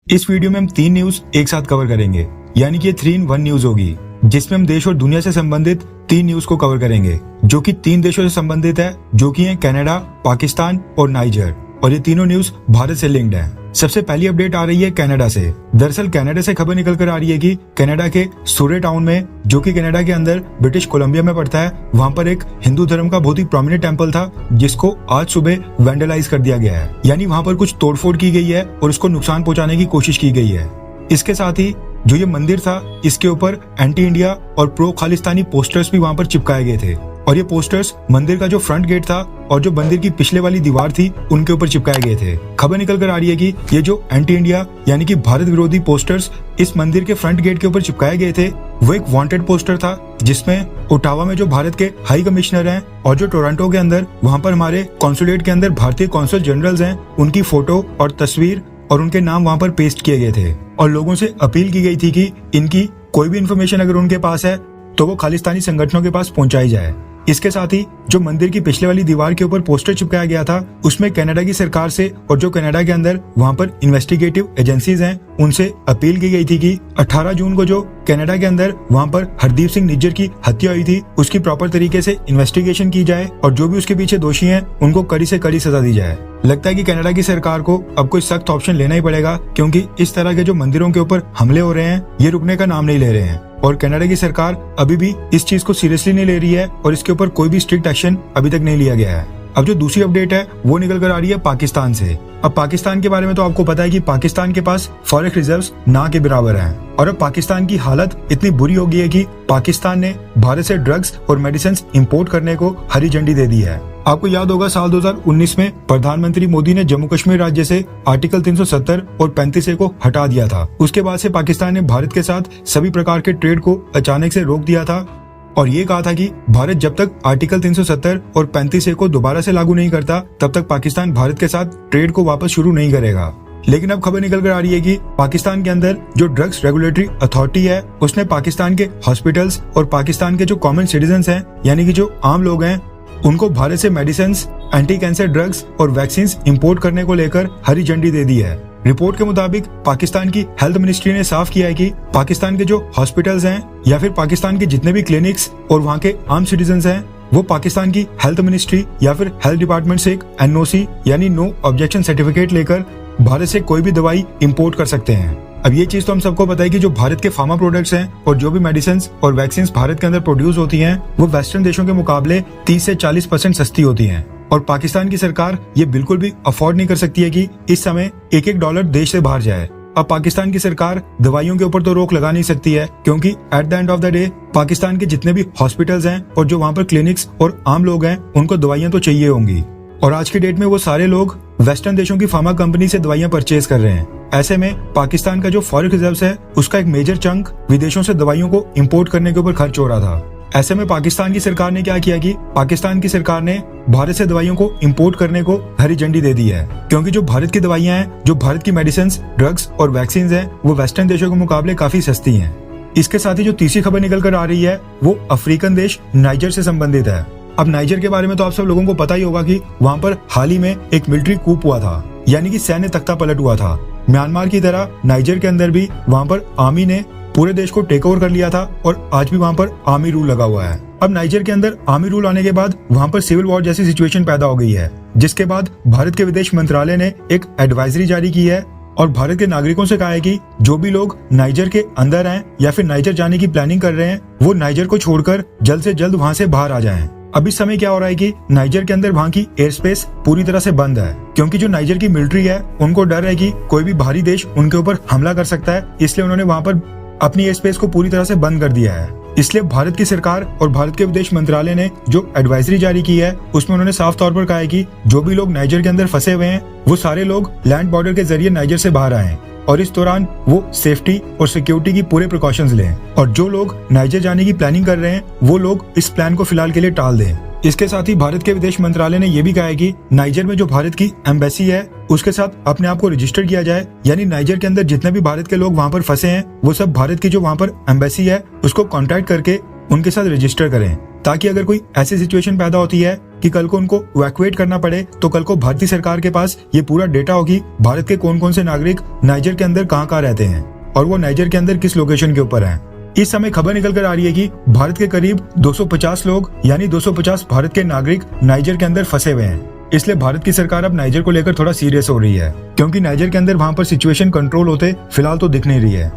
इस वीडियो में हम 3 न्यूज एक साथ कवर करेंगे, यानी कि ये 3 in 1 न्यूज होगी, जिसमें हम देश और दुनिया से संबंधित 3 न्यूज को कवर करेंगे, जो कि 3 देशों से संबंधित है, जो कि हैं कनाडा, पाकिस्तान और नाइजर। और ये तीनों न्यूज भारत से लिंक्ड हैं। सबसे पहली अपडेट आ रही है कनाडा से। दरअसल कनाडा से खबर निकल कर आ रही है कि कनाडा के सूरे टाउन में, जो कि कनाडा के अंदर ब्रिटिश कोलंबिया में पड़ता है, वहां पर एक हिंदू धर्म का बहुत ही प्रोमिनेंट टेंपल था, जिसको आज सुबह वैंडलाइज कर दिया गया है। यानी वहां पर कुछ तोड़फोड़ की गई है और उसको नुकसान पहुंचाने की कोशिश की गई है। इसके साथ ही जो ये मंदिर था, इसके ऊपर एंटी इंडिया और प्रो खालिस्तानी पोस्टर्स भी वहां पर चिपकाए गए थे। और ये पोस्टर्स मंदिर का जो फ्रंट गेट था और जो मंदिर की पिछले वाली दीवार थी, उनके ऊपर चिपकाए गए थे। खबर निकल कर आ रही है कि ये जो एंटी इंडिया यानी कि भारत विरोधी पोस्टर्स इस मंदिर के फ्रंट गेट के ऊपर चिपकाए गए थे, वो एक वांटेड पोस्टर था, जिसमें ओटावा में जो भारत के हाई कमिश्नर हैं और जो टोरंटो के अंदर वहां पर हमारे कॉन्सुलेट के अंदर भारतीय कॉन्सल जनरल्स हैं, उनकी फोटो और तस्वीर और उनके नाम वहां पर पेस्ट किए गए थे। और लोगों से अपील की गई थी कि इनकी कोई भी इन्फॉर्मेशन अगर उनके पास है तो वो खालिस्तानी संगठनों के पास पहुंचाई जाए। इसके साथ ही जो मंदिर की पिछले वाली दीवार के ऊपर पोस्टर चिपकाया गया था, उसमें कनाडा की सरकार से और जो कनाडा के अंदर वहां पर इन्वेस्टिगेटिव एजेंसीज हैं, उनसे अपील की गई थी कि 18 जून को जो कनाडा के अंदर वहां पर हरदीप सिंह निज्जर की हत्या हुई थी, उसकी प्रॉपर तरीके से इन्वेस्टिगेशन की जाए और जो भी उसके पीछे दोषी हैं, उनको कड़ी से कड़ी सजा दी जाए। लगता है कि कनाडा की सरकार को अब कोई सख्त ऑप्शन लेना ही पड़ेगा, क्योंकि इस तरह के जो मंदिरों के ऊपर हमले हो रहे हैं, ये रुकने का नाम नहीं ले रहे हैं। और कनाडा की सरकार अभी भी इस चीज को सीरियसली नहीं ले रही है और इसके ऊपर कोई भी स्ट्रिक्ट एक्शन अभी तक नहीं लिया गया है। अब जो दूसरी अपडेट है वो निकल कर आ रही है पाकिस्तान से। अब पाकिस्तान के बारे में तो आपको पता है कि पाकिस्तान के पास फॉरेक्स रिजर्व्स ना के बराबर हैं और अब पाकिस्तान की हालत इतनी बुरी हो गई है कि पाकिस्तान ने भारत से ड्रग्स और मेडिसिन इंपोर्ट करने को हरी झंडी दे दी है। आपको याद होगा साल 2019 में प्रधानमंत्री मोदी ने जम्मू कश्मीर राज्य से आर्टिकल 370 और 35A को हटा दिया था। उसके बाद से पाकिस्तान ने भारत के साथ सभी प्रकार के ट्रेड को अचानक से रोक दिया था और ये कहा था कि भारत जब तक आर्टिकल 370 और 35A को दोबारा से लागू नहीं करता, तब तक पाकिस्तान भारत के साथ ट्रेड को वापस शुरू नहीं करेगा। लेकिन अब खबर निकल कर आ रही है कि पाकिस्तान के अंदर जो ड्रग्स रेगुलेटरी अथॉरिटी है, उसने पाकिस्तान के हॉस्पिटल्स और पाकिस्तान के जो कॉमन सिटीजन हैं, यानी कि जो आम लोग हैं, उनको भारत से मेडिसिन, एंटी कैंसर ड्रग्स और वैक्सीन इंपोर्ट करने को लेकर हरी झंडी दे दी है। रिपोर्ट के मुताबिक पाकिस्तान की हेल्थ मिनिस्ट्री ने साफ किया है कि पाकिस्तान के जो हॉस्पिटल्स हैं या फिर पाकिस्तान के जितने भी क्लिनिक्स और वहाँ के आम सिटीजन्स हैं, वो पाकिस्तान की हेल्थ मिनिस्ट्री या फिर हेल्थ डिपार्टमेंट से एक NOC यानी नो ऑब्जेक्शन सर्टिफिकेट लेकर भारत से कोई भी दवाई इंपोर्ट कर सकते हैं। अब ये चीज तो हम सबको पता है कि जो भारत के फार्मा प्रोडक्ट्स हैं और जो भी मेडिसिन और वैक्सीन भारत के अंदर प्रोड्यूस होती हैं, वो वेस्टर्न देशों के मुकाबले 30 से 40% सस्ती होती हैं। और पाकिस्तान की सरकार ये बिल्कुल भी अफोर्ड नहीं कर सकती है कि इस समय एक डॉलर देश से बाहर जाए। अब पाकिस्तान की सरकार दवाइयों के ऊपर तो रोक लगा नहीं सकती है, क्योंकि at the end of the day Pakistan के जितने भी हॉस्पिटल्स हैं और जो वहाँ पर क्लिनिक्स और आम लोग हैं, उनको दवाइयाँ तो चाहिए होंगी। और आज की डेट में वो सारे लोग वेस्टर्न देशों की फार्मा कंपनी से दवाइयां परचेज कर रहे हैं। ऐसे में पाकिस्तान का जो फॉरेक्स रिजर्व्स है, उसका एक मेजर चंक विदेशों से दवाइयों को इंपोर्ट करने के ऊपर खर्च हो रहा था। ऐसे में पाकिस्तान की सरकार ने क्या किया कि पाकिस्तान की सरकार ने भारत से दवाइयों को इंपोर्ट करने को हरी झंडी दे दी है, क्योंकि जो भारत की दवाइयां हैं, जो भारत की मेडिसिन, ड्रग्स और वैक्सीन हैं, वो वेस्टर्न देशों के मुकाबले काफी सस्ती हैं। इसके साथ ही जो तीसरी खबर निकल कर आ रही है, वो अफ्रीकन देश नाइजर से संबंधित है। अब नाइजर के बारे में तो आप सब लोगों को पता ही होगा कि वहाँ पर हाल ही में एक मिलिट्री कूप हुआ था, यानी कि सैन्य तख्ता पलट हुआ था। म्यांमार की तरह नाइजर के अंदर भी वहाँ पर आर्मी ने पूरे देश को टेक ओवर कर लिया था और आज भी वहाँ पर आर्मी रूल लगा हुआ है। अब नाइजर के अंदर आर्मी रूल आने के बाद वहाँ पर सिविल वॉर जैसी सिचुएशन पैदा हो गई है, जिसके बाद भारत के विदेश मंत्रालय ने एक एडवाइजरी जारी की है और भारत के नागरिकों से कहा है कि जो भी लोग नाइजर के अंदर हैं या फिर नाइजर जाने की प्लानिंग कर रहे हैं, वो नाइजर को छोड़कर जल्द से जल्द वहाँ से बाहर आ जाएं। अब इस समय क्या हो रहा है कि नाइजर के अंदर वहाँ की एयर स्पेस पूरी तरह से बंद है, क्योंकि जो नाइजर की मिलिट्री है, उनको डर है कि कोई भी बाहरी देश उनके ऊपर हमला कर सकता है, इसलिए उन्होंने वहाँ पर अपनी एयर स्पेस को पूरी तरह से बंद कर दिया है। इसलिए भारत की सरकार और भारत के विदेश मंत्रालय ने जो एडवाइजरी जारी की है, उसमें उन्होंने साफ तौर पर कहा है कि जो भी लोग नाइजर के अंदर फंसे हुए हैं, वो सारे लोग लैंड बॉर्डर के जरिए नाइजर से बाहर आएं और इस दौरान वो सेफ्टी और सिक्योरिटी की पूरे प्रिकॉशंस लें। और जो लोग नाइजर जाने की प्लानिंग कर रहे हैं, वो लोग इस प्लान को फिलहाल के लिए टाल दें। इसके साथ ही भारत के विदेश मंत्रालय ने यह भी कहा है कि नाइजर में जो भारत की एम्बेसी है, उसके साथ अपने आप को रजिस्टर किया जाए, यानी नाइजर के अंदर जितने भी भारत के लोग वहाँ पर फंसे हैं, वो सब भारत की जो वहाँ पर एम्बेसी है, उसको कॉन्टैक्ट करके उनके साथ रजिस्टर करें, ताकि अगर कोई ऐसी सिचुएशन पैदा होती है कि कल को उनको इवैक्यूएट करना पड़े तो कल को भारतीय सरकार के पास ये पूरा डेटा होगी भारत के कौन कौन से नागरिक नाइजर के अंदर कहाँ रहते हैं और वो नाइजर के अंदर किस लोकेशन के ऊपर हैं। इस समय खबर निकल कर आ रही है कि भारत के करीब 250 लोग यानी 250 भारत के नागरिक नाइजर के अंदर फंसे हुए हैं। इसलिए भारत की सरकार अब नाइजर को लेकर थोड़ा सीरियस हो रही है, क्योंकि नाइजर के अंदर वहां पर सिचुएशन कंट्रोल होते फिलहाल तो दिख नहीं रही है।